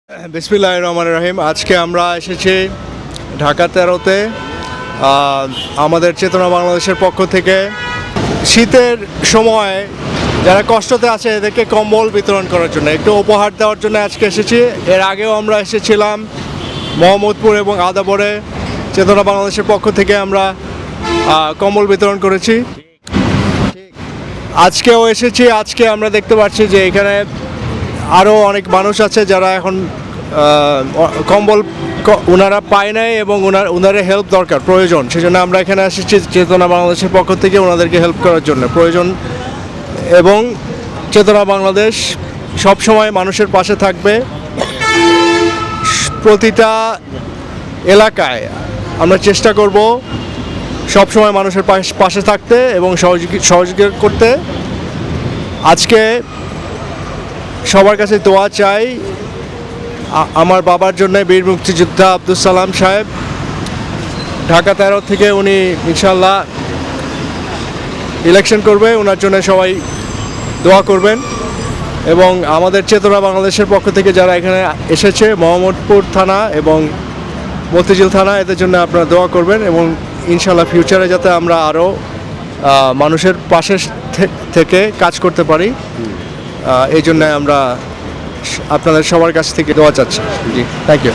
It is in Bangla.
বিসমিল্লাহির রহমানির রহিম। আজকে আমরা এসেছি ঢাকা 13-তে আমাদের চেতনা বাংলাদেশের পক্ষ থেকে শীতের সময় যারা কষ্টতে আছে এদেরকে কম্বল বিতরণ করার জন্য, একটু উপহার দেওয়ার জন্য আজকে এসেছি। এর আগেও আমরা এসেছিলাম মোহাম্মদপুর এবং আদাবরে। চেতনা বাংলাদেশের পক্ষ থেকে আমরা কম্বল বিতরণ করেছি। আজকেও এসেছি। আজকে আমরা দেখতে পাচ্ছি যে এখানে আরও অনেক মানুষ আছে যারা এখন কম্বল ওনারা পায় নাই এবং ওনাদের হেল্প দরকার, প্রয়োজন। সেজন্য আমরা এখানে এসেছি চেতনা বাংলাদেশের পক্ষ থেকে ওনাদেরকে হেল্প করার জন্য প্রয়োজন। এবং চেতনা বাংলাদেশ সবসময় মানুষের পাশে থাকবে। প্রতিটা এলাকায় আমরা চেষ্টা করব সবসময় মানুষের পাশে থাকতে এবং সহযোগিতা করতে। আজকে সবার কাছে দোয়া চাই আমার বাবার জন্য, বীর মুক্তিযোদ্ধা আব্দুল সালাম সাহেব। ঢাকা 13 থেকে উনি ইনশাল্লাহ ইলেকশন করবে, ওনার জন্য সবাই দোয়া করবেন। এবং আমাদের চেতনা বাংলাদেশের পক্ষ থেকে যারা এখানে এসেছে, মোহাম্মদপুর থানা এবং মতিঝিল থানা, এদের জন্য আপনারা দোয়া করবেন এবং ইনশাল্লাহ ফিউচারে যাতে আমরা আরও মানুষের পাশে থেকে কাজ করতে পারি, এই জন্য আমরা আপনাদের সবার কাছ থেকে দোয়া চাচ্ছি। জি, থ্যাংক ইউ।